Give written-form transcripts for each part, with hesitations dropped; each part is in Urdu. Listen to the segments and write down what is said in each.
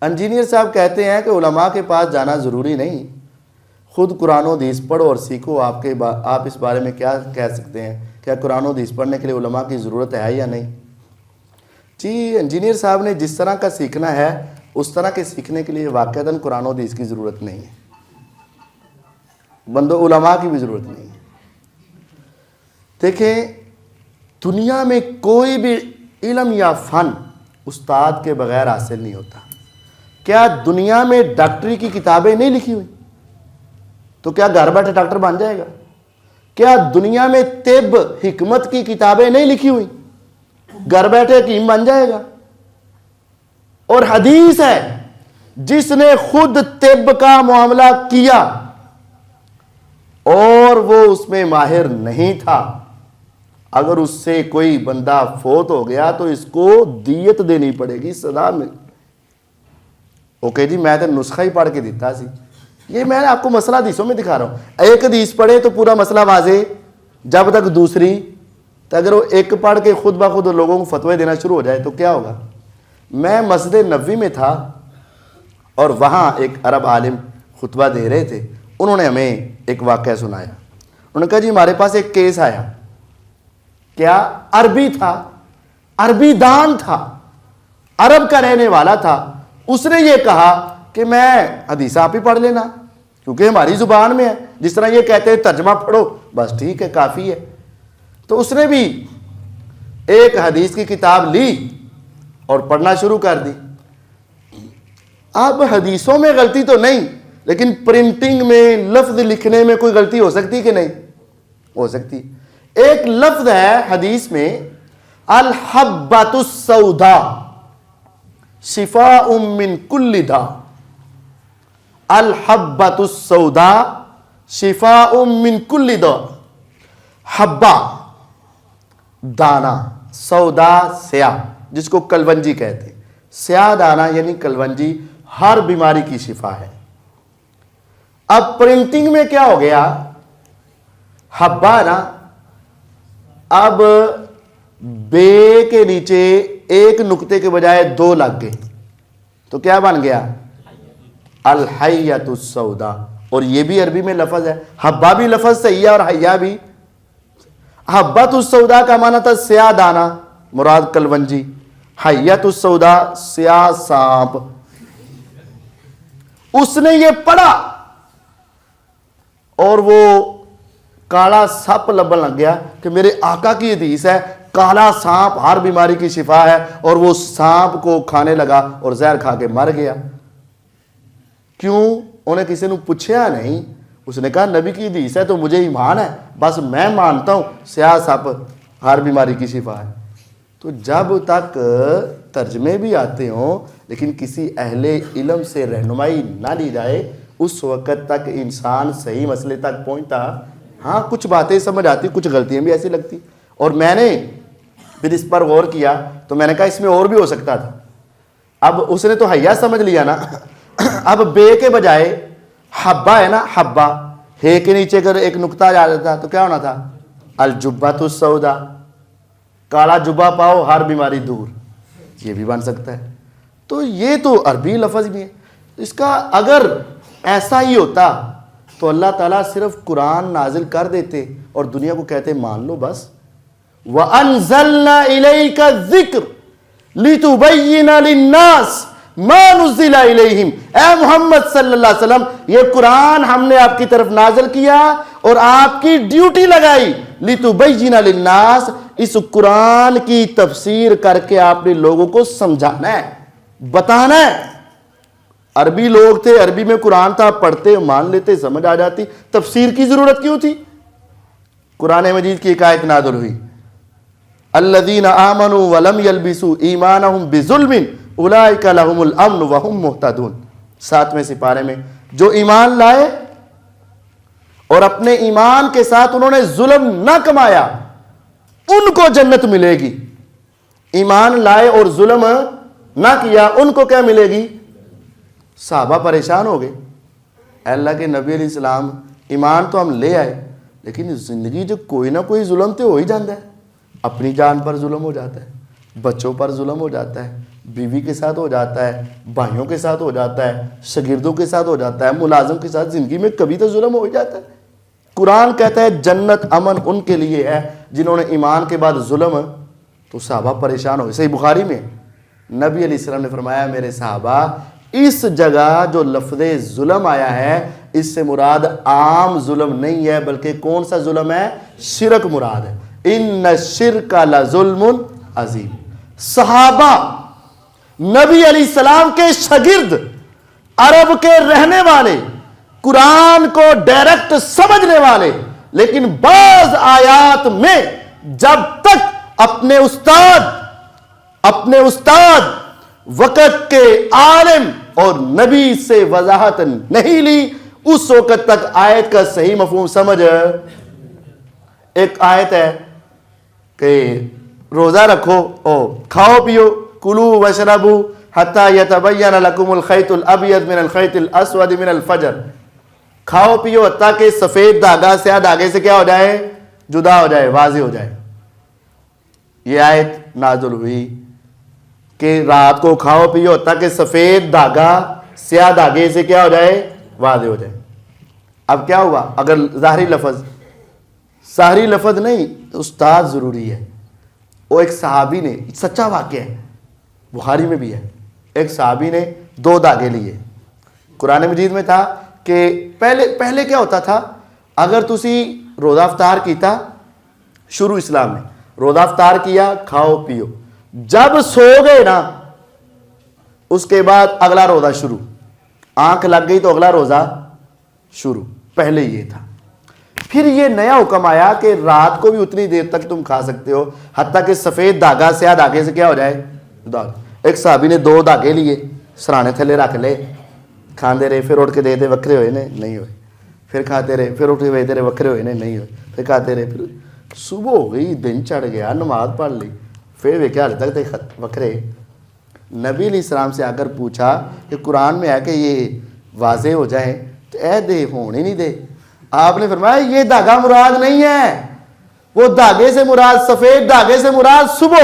انجینئر صاحب کہتے ہیں کہ علماء کے پاس جانا ضروری نہیں، خود قرآن و حدیث پڑھو اور سیکھو۔ آپ اس بارے میں کیا کہہ سکتے ہیں؟ کیا قرآن و حدیث پڑھنے کے لیے علماء کی ضرورت ہے یا نہیں؟ جی انجینئر صاحب نے جس طرح کا سیکھنا ہے اس طرح کے سیکھنے کے لیے واقعتاً قرآن و حدیث کی ضرورت نہیں ہے، بندو علماء کی بھی ضرورت نہیں ہے۔ دیکھیں دنیا میں کوئی بھی علم یا فن استاد کے بغیر حاصل نہیں ہوتا۔ کیا دنیا میں ڈاکٹری کی کتابیں نہیں لکھی ہوئی؟ تو کیا گھر بیٹھے ڈاکٹر بن جائے گا؟ کیا دنیا میں طب حکمت کی کتابیں نہیں لکھی ہوئی؟ گھر بیٹھے حکیم بن جائے گا؟ اور حدیث ہے جس نے خود طب کا معاملہ کیا اور وہ اس میں ماہر نہیں تھا، اگر اس سے کوئی بندہ فوت ہو گیا تو اس کو دیت دینی پڑے گی، سزا میں۔ اوکے جی میں تو نسخہ ہی پڑھ کے دیتا سی، یہ میں آپ کو مسئلہ حدیثوں میں دکھا رہا ہوں۔ ایک حدیث پڑھے تو پورا مسئلہ واضح، جب تک دوسری، تو اگر وہ ایک پڑھ کے خود بخود لوگوں کو فتوے دینا شروع ہو جائے تو کیا ہوگا؟ میں مسجد نبوی میں تھا اور وہاں ایک عرب عالم خطبہ دے رہے تھے، انہوں نے ہمیں ایک واقعہ سنایا۔ انہوں نے کہا جی ہمارے پاس ایک کیس آیا، کیا؟ عربی تھا، عربی دان تھا، عرب کا رہنے والا تھا۔ اس نے یہ کہا کہ میں حدیث آپ ہی پڑھ لینا کیونکہ ہماری زبان میں ہے، جس طرح یہ کہتے ہیں ترجمہ پڑھو بس ٹھیک ہے کافی ہے۔ تو اس نے بھی ایک حدیث کی کتاب لی اور پڑھنا شروع کر دی۔ اب حدیثوں میں غلطی تو نہیں، لیکن پرنٹنگ میں لفظ لکھنے میں کوئی غلطی ہو سکتی کہ نہیں؟ ہو سکتی۔ ایک لفظ ہے حدیث میں الحبۃ السوداء شفاء من کل داء، الحبۃ السوداء شفاء من کل داء۔ حبہ دانا، سودا سیاہ، جس کو کلونجی کہتے ہیں، سیاہ دانا یعنی کلونجی ہر بیماری کی شفا ہے۔ اب پرنٹنگ میں کیا ہو گیا؟ حبہ نا، اب بے کے نیچے ایک نقطے کے بجائے دو لگ گئے تو کیا بن گیا؟ الحیۃ السوداء۔ اور یہ بھی عربی میں لفظ ہے، حبہ بھی لفظ صحیح ہے اور حیہ بھی۔ حبۃ السوداء کا معنی تھا سیاہ دانا، مراد کلونجی، حیۃ السوداء سیاہ سانپ۔ اس نے یہ پڑھا اور وہ کالا سپ لبن لگ گیا کہ میرے آقا کی حدیث ہے کالا سانپ ہر بیماری کی شفا ہے، اور وہ سانپ کو کھانے لگا اور زہر کھا کے مر گیا۔ کیوں؟ انہیں کسی نے پوچھا نہیں، اس نے کہا نبی کی حدیث ہے تو مجھے ایمان ہے، بس میں مانتا ہوں سیاہ سپ ہر بیماری کی شفا ہے۔ تو جب تک ترجمے بھی آتے ہوں لیکن کسی اہل علم سے رہنمائی نہ لی جائے اس وقت تک انسان صحیح مسئلے تک پہنچتا۔ ہاں کچھ باتیں سمجھ آتی، کچھ غلطیاں بھی ایسی لگتی، اور میں نے پھر اس پر غور کیا تو میں نے کہا اس میں اور بھی ہو سکتا تھا۔ اب اس نے تو حیا سمجھ لیا نا، اب بے کے بجائے حبہ ہے نا، حبہ ہے کے نیچے اگر ایک نقطہ آ جاتا تو کیا ہونا تھا؟ الجبۃ السوداء، کالا جبہ پاؤ ہر بیماری دور، یہ بھی بن سکتا ہے۔ تو یہ تو عربی لفظ بھی ہے۔ اس کا اگر ایسا ہی ہوتا تو اللہ تعالیٰ صرف قرآن نازل کر دیتے اور دنیا کو کہتے مان لو بس۔ وَأَنزَلْنَا إِلَيْكَ الذِّكْرَ لِتُبَيِّنَ لِلنَّاسِ مَا نُزِّلَ إِلَيْهِمْ۔ اے محمد صلی اللہ علیہ وسلم، یہ قرآن ہم نے آپ کی طرف نازل کیا اور آپ کی ڈیوٹی لگائی لِتُبَيِّنَ لِلنَّاسِ، اس قرآن کی تفسیر کر کے آپ نے لوگوں کو سمجھانا ہے، بتانا ہے۔ عربی لوگ تھے، عربی میں قرآن تھا، پڑھتے مان لیتے، سمجھ آ جاتی، تفسیر کی ضرورت کیوں تھی؟ قرآن مجید کی ایک آیت نازل ہوئی الذین آمنوا ولم یلبسوا ایمانہم بظلم اولئک لہم الامن وہم مہتدون، 7ویں سپارے میں، جو ایمان لائے اور اپنے ایمان کے ساتھ انہوں نے ظلم نہ کمایا ان کو جنت ملے گی۔ ایمان لائے اور ظلم نہ کیا ان کو کیا ملے گی؟ صحابہ پریشان ہو گئے، اے اللہ کے نبی علیہ السلام ایمان تو ہم لے آئے لیکن زندگی جو کوئی نہ کوئی ظلم تو ہو ہی جاتا ہے، اپنی جان پر ظلم ہو جاتا ہے، بچوں پر ظلم ہو جاتا ہے، بیوی کے ساتھ ہو جاتا ہے، بھائیوں کے ساتھ ہو جاتا ہے، شاگردوں کے ساتھ ہو جاتا ہے، ملازم کے ساتھ، زندگی میں کبھی تو ظلم ہو ہی جاتا ہے۔ قرآن کہتا ہے جنت امن ان کے لیے ہے جنہوں نے ایمان کے بعد ظلم، تو صحابہ پریشان ہو گئے۔ صحیح بخاری میں نبی علیہ السلام نے فرمایا میرے صحابہ اس جگہ جو لفظ ظلم آیا ہے اس سے مراد عام ظلم نہیں ہے، بلکہ کون سا ظلم ہے؟ شرک مراد ہے۔ ان الشرک لظلم عظیم۔ صحابہ نبی علیہ السلام کے شاگرد، عرب کے رہنے والے، قرآن کو ڈائریکٹ سمجھنے والے، لیکن بعض آیات میں جب تک اپنے استاد وقت کے عالم اور نبی سے وضاحت نہیں لی اس وقت تک آیت کا صحیح مفہوم سمجھ۔ ایک آیت ہے کہ روزہ رکھو اور کھاؤ پیو، کلو وشربو حتی یتبین لکم الخیط الابیض من الخیط الاسود من الفجر، کھاؤ پیو حتیٰ کہ سفید دھاگا سیاہ دھاگے سے کیا ہو جائے؟ جدا ہو جائے، واضح ہو جائے۔ یہ آیت نازل ہوئی کہ رات کو کھاؤ پیو حتیٰ کہ سفید دھاگا سیاہ دھاگے سے کیا ہو جائے؟ واضح ہو جائے۔ اب کیا ہوا؟ اگر ظاہری لفظ نہیں، استاد ضروری ہے۔ وہ ایک صحابی نے، سچا واقعہ ہے، بخاری میں بھی ہے، ایک صحابی نے 2 دھاگے لیے۔ قرآن مجید میں تھا کہ پہلے کیا ہوتا تھا؟ اگر تسی روزہ افطار کیتا، شروع اسلام میں روزہ افطار کیا، کھاؤ پیو، جب سو گئے نا اس کے بعد اگلا روزہ شروع، آنکھ لگ گئی تو اگلا روزہ شروع، پہلے یہ تھا۔ پھر یہ نیا حکم آیا کہ رات کو بھی اتنی دیر تک تم کھا سکتے ہو حتیٰ کہ سفید دھاگا سیاہ دھاگے سے کیا ہو جائے؟ ایک صحابی نے 2 دھاگے لیے، سرانے تھلے رکھ لے، کھاندے رہے، پھر اٹھ کے دیتے وکرے ہوئے نہیں ہوئے، پھر کھاتے رہے، پھر اٹھ کے دیتے رہے وکرے ہوئے نہیں ہوئے، پھر کھاتے رہے، پھر صبح ہو گئی، دن چڑھ گیا، نماز پڑھ لی، پھر ویکھے حال تک تے وکرے۔ نبی علیہ السلام سے آ کر پوچھا کہ قرآن میں ہے کہ یہ واضح ہو جائیں تو اے دے ہون ہی نہیں دے۔ آپ نے فرمایا یہ دھاگا مراد نہیں ہے، وہ دھاگے سے مراد، سفید دھاگے سے مراد صبح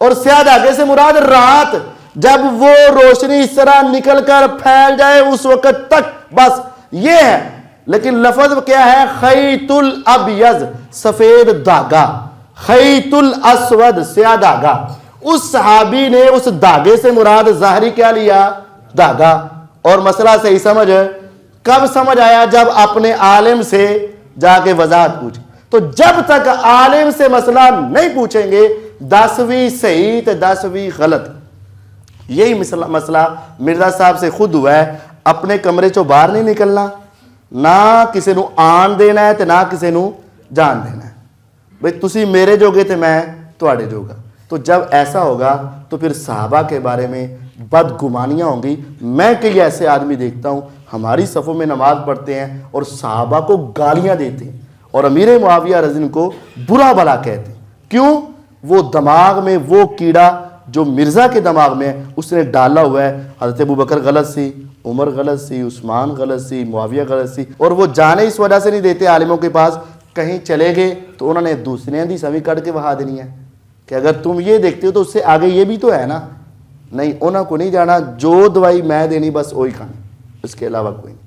اور سیاہ دھاگے سے مراد رات، جب وہ روشنی اس طرح نکل کر پھیل جائے اس وقت تک، بس یہ ہے۔ لیکن لفظ کیا ہے؟ خیط الابیض، سفید دھاگا، خیط الاسود، سیاہ دھاگا۔ اس صحابی نے اس دھاگے سے مراد ظاہری کیا لیا؟ دھاگا۔ اور مسئلہ صحیح سمجھ کب سمجھ آیا؟ جب اپنے عالم سے جا کے وضاحت پوچھی۔ تو جب تک عالم سے مسئلہ نہیں پوچھیں گے 10ویں صحیح تو 10ویں غلط۔ یہی مسئلہ مرزا صاحب سے خود ہوا ہے، اپنے کمرے چوں باہر نہیں نکلنا، نہ کسی نو آن دینا ہے تے نہ کسی نو جان دینا ہے، بھئی تسی میرے جوگے تے میں تواڈے جوگا۔ تو جب ایسا ہوگا تو پھر صحابہ کے بارے میں بدگمانیاں ہوں گی۔ میں کئی ایسے آدمی دیکھتا ہوں ہماری صفوں میں نماز پڑھتے ہیں اور صحابہ کو گالیاں دیتے ہیں اور امیر معاویہ رضی اللہ عنہ کو برا بھلا کہتے ہیں۔ کیوں؟ وہ دماغ میں وہ کیڑا جو مرزا کے دماغ میں اس نے ڈالا ہوا ہے، حضرت ابوبکر غلط سی، عمر غلط سی، عثمان غلط سی، معاویہ غلط سی، اور وہ جانے اس وجہ سے نہیں دیتے عالموں کے پاس، کہیں چلے گئے تو انہوں نے دوسرے دی سویں کٹ کے وہا دینی ہے کہ اگر تم یہ دیکھتے ہو تو اس سے آگے یہ بھی تو ہے نا۔ نہیں، انہوں کو نہیں جانا، جو دوائی میں دینی بس وہی کھانی، اس کے علاوہ کوئی نہیں۔